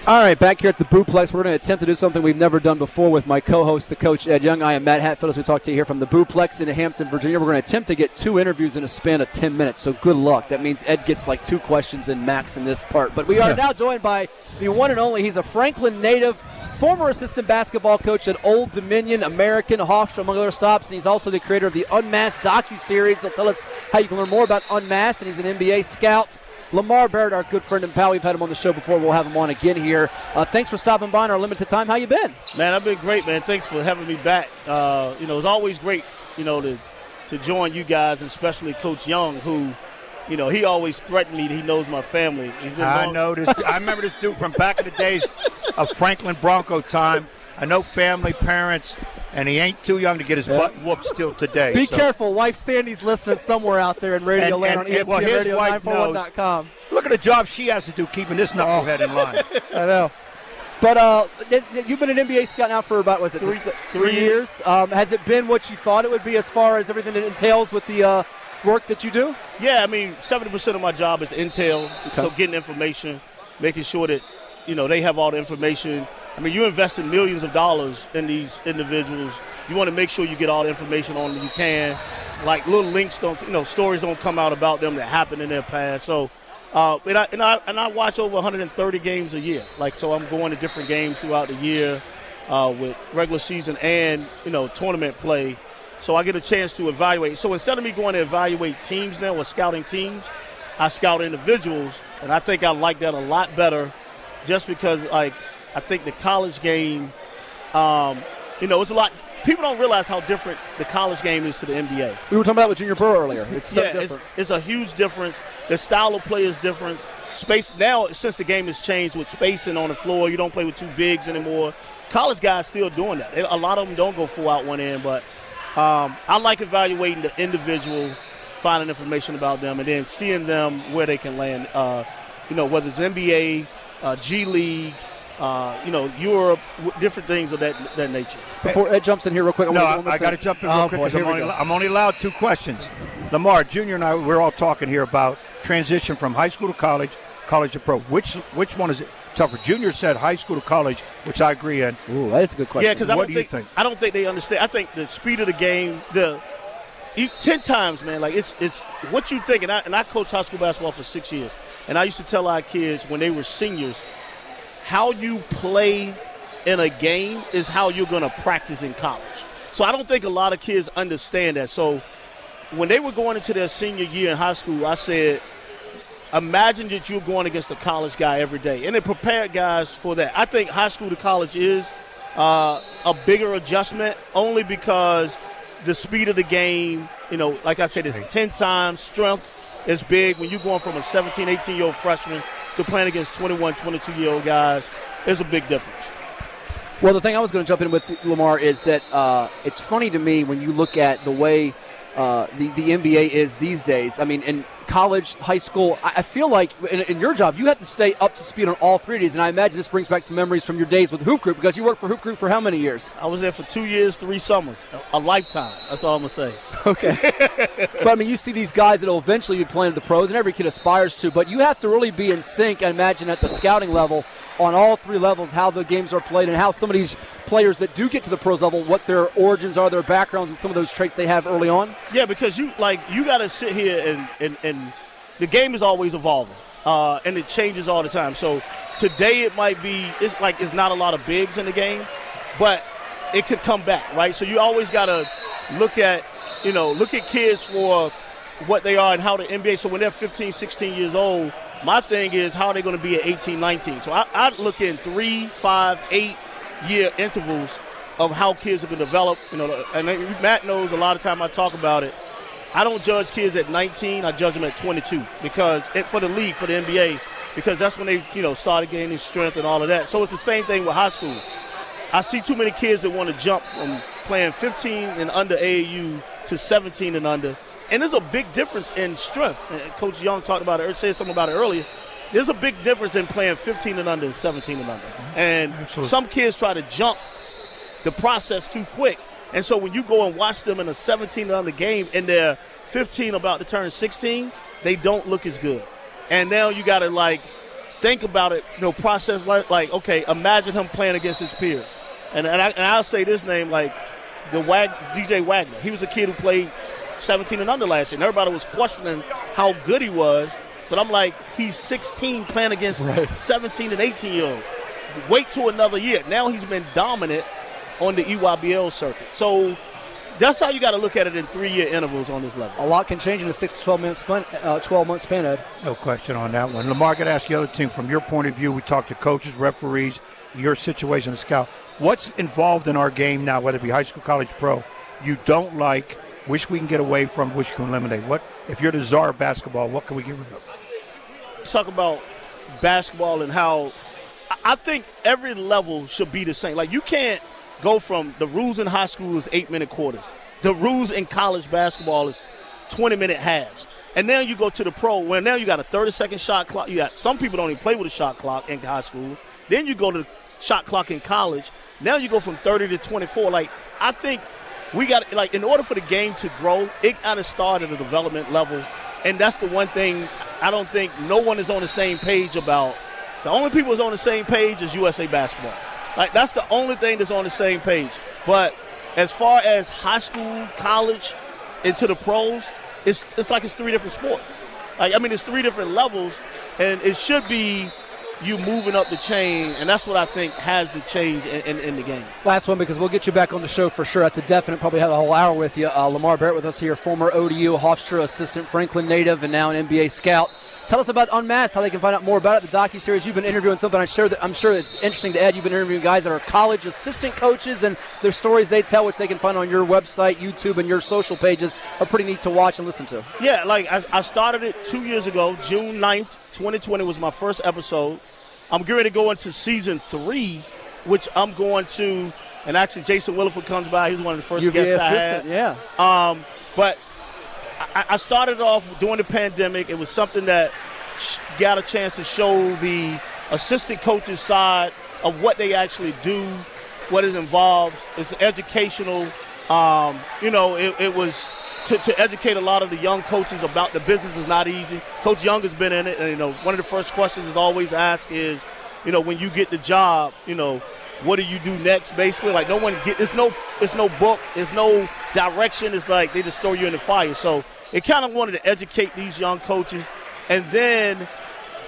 All right, back here at the Booplex, we're going to attempt to do something we've never done before with my co-host, the Coach Ed Young. I am Matt Hatfield as we talk to you here from the Booplex in Hampton, Virginia. We're going to attempt to get 2 interviews in a span of 10 minutes, so good luck. That means Ed gets like 2 questions in max in this part. But we are now joined by the one and only, he's a Franklin native, former assistant basketball coach at Old Dominion, American, Hofstra, among other stops, and he's also the creator of the Unmasked docuseries. He'll tell us how you can learn more about Unmasked, and he's an NBA scout. Lamar Barrett, our good friend and pal. We've had him on the show before. We'll have him on again here. Thanks for stopping by in our limited time. How you been? Man, I've been great, man. Thanks for having me back. It's always great, to join you guys, and especially Coach Young, who, he always threatened me that he knows my family. I know this. I remember this dude from back in the days of Franklin Bronco time. I know family, parents, and he ain't too young to get his butt whooped still today. Be careful. Wife Sandy's listening somewhere out there in Radio Land on ESPN Radio 941.com. Look at the job she has to do keeping this knucklehead in line. I know. But you've been an NBA scout now for about, three years? Has it been what you thought it would be as far as everything that entails with the work that you do? Yeah, 70% of my job is intel, so getting information, making sure that, they have all the information. You invest in millions of dollars in these individuals. You want to make sure you get all the information on them you can. Like little links stories don't come out about them that happened in their past. So, and I watch over 130 games a year. So I'm going to different games throughout the year with regular season and, tournament play. So I get a chance to evaluate. So instead of me going to evaluate teams now or scouting teams, I scout individuals. And I think I like that a lot better just because, I think the college game, it's a lot. People don't realize how different the college game is to the NBA. We were talking about with Junior Burrow earlier. It's so different. It's a huge difference. The style of play is different. Space now, since the game has changed with spacing on the floor, you don't play with 2 bigs anymore. College guys still doing that. A lot of them don't go full out one end, but I like evaluating the individual, finding information about them, and then seeing them where they can land. Whether it's NBA, G League. Europe, different things of that nature. Before Ed jumps in here real quick. I got to jump in real quick because I'm only allowed 2 questions. Lamar, Junior and I, we're all talking here about transition from high school to college, college to pro. Which one is it tougher? Junior said high school to college, which I agree in. Ooh, that is a good question. Yeah, because I don't think they understand. I think the speed of the game, 10 times, man, it's what you think. And I coached high school basketball for 6 years. And I used to tell our kids when they were seniors, how you play in a game is how you're going to practice in college. So I don't think a lot of kids understand that. So when they were going into their senior year in high school, I said, imagine that you're going against a college guy every day. And it prepared guys for that. I think high school to college is a bigger adjustment only because the speed of the game, like I said, it's 10 times. Strength is big. When you're going from a 17, 18-year-old freshman to playing against 21, 22-year-old guys, there's a big difference. Well, the thing I was going to jump in with, Lamar, is that it's funny to me when you look at the way the NBA is these days. In college, high school, I feel like in your job, you have to stay up to speed on all 3 of these, and I imagine this brings back some memories from your days with Hoop Group, because you worked for Hoop Group for how many years? I was there for 2 years, 3 summers, a lifetime. That's all I'm going to say. Okay. But, you see these guys that will eventually be playing at the pros, and every kid aspires to, but you have to really be in sync, I imagine, at the scouting level on all 3 levels, how the games are played and how some of these players that do get to the pros level, what their origins are, their backgrounds, and some of those traits they have early on. Yeah, because you got to sit here and the game is always evolving, and it changes all the time. So today it might be it's not a lot of bigs in the game, but it could come back, right? So you always got to look at kids for what they are and how the NBA. So when they're 15, 16 years old, my thing is how are they going to be at 18, 19. So I look in 3, 5, 8-year intervals of how kids are going to develop. And Matt knows a lot of time I talk about it. I don't judge kids at 19. I judge them at 22 because for the league, for the NBA, because that's when they started gaining strength and all of that. So it's the same thing with high school. I see too many kids that want to jump from playing 15 and under AAU to 17 and under. And there's a big difference in strength. And Coach Young talked about it, said something about it earlier. There's a big difference in playing 15 and under and 17 and under. And some kids try to jump the process too quick. And so when you go and watch them in a 17 and under game and they're 15 about to turn 16, they don't look as good. And now you got to think about it, process like okay, imagine him playing against his peers. And I'll say this name, like DJ Wagner. He was a kid who played 17 and under last year, and everybody was questioning how good he was. But I'm like, he's 16 playing against 17 and 18-year-olds. Wait till another year. Now he's been dominant on the EYBL circuit. So that's how you got to look at it in 3-year intervals on this level. A lot can change in a 6 to 12-month span, Ed. No question on that one. Lamar, got to ask the other team, from your point of view, we talked to coaches, referees, your situation as a scout. What's involved in our game now, whether it be high school, college, pro, you don't like, wish we can get away from, wish we can eliminate? What, if you're the czar of basketball, what can we get rid of? Let's talk about basketball and how I think every level should be the same. Like, you can't go from the rules in high school is 8-minute quarters. The rules in college basketball is 20-minute halves. And now you go to the pro, where now you got a 30-second shot clock. You got some people don't even play with a shot clock in high school. Then you go to the shot clock in college. Now you go from 30 to 24. Like, I think we got, like, in order for the game to grow, it got to start at a development level. And that's the one thing I don't think no one is on the same page about. The only people that's on the same page is USA Basketball. Like, that's the only thing that's on the same page. But as far as high school, college, into the pros, it's like it's 3 different sports. Like, I mean, it's 3 different levels, and it should be you moving up the chain, and that's what I think has to change in the game. Last one, because we'll get you back on the show for sure. That's a definite. Probably have the whole hour with you. Lamar Barrett with us here, former ODU, Hofstra assistant, Franklin native, and now an NBA scout. Tell us about Unmasked, how they can find out more about it, the docuseries. You've been interviewing something I'm sure it's interesting to Ed. You've been interviewing guys that are college assistant coaches, and their stories they tell, which they can find on your website, YouTube, and your social pages, are pretty neat to watch and listen to. Yeah, like I started it 2 years ago. June 9th, 2020 was my first episode. I'm getting ready to go into season 3, which I'm going to, and actually Jason Williford comes by. He was one of the first guests I had. Yeah. But I started off during the pandemic. It was something that got a chance to show the assistant coaches side of what they actually do, what it involves. It's educational. It was to educate a lot of the young coaches about the business is not easy. Coach Young has been in it, and one of the first questions is always asked is, when you get the job, what do you do next? Basically, like it's no book, there's no direction. It's like they just throw you in the fire. So it kind of wanted to educate these young coaches, and then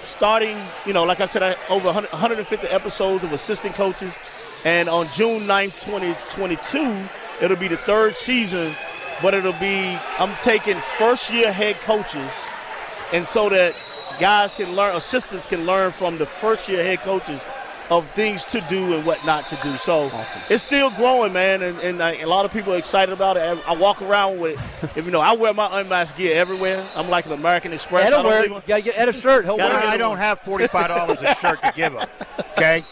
starting, like I said, over 150 episodes of assistant coaches, and on June 9th, 2022, it'll be the 3rd season. But I'm taking first-year head coaches, and so that guys can learn, assistants can learn from the first-year head coaches of things to do and what not to do. So awesome. It's still growing, man, and a lot of people are excited about it. I walk around with, I wear my Unmasked gear everywhere. I'm like an American Express. Ed got to get Ed a shirt. I don't have $45 a shirt to give him, okay?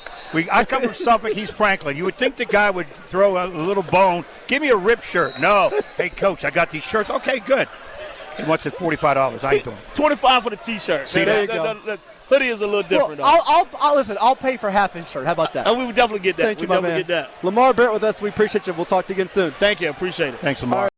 I come from Suffolk. He's Franklin. You would think the guy would throw a little bone. Give me a rip shirt. No. Hey, Coach, I got these shirts. Okay, good. He wants it $45. I ain't doing it. $25 for the T-shirt. See, there you go. The hoodie is a little different. Well, I'll pay for half his shirt. How about that? We would definitely get that. Thank you, my man. Lamar Barrett with us. We appreciate you. We'll talk to you again soon. Thank you. I appreciate it. Thanks, Lamar.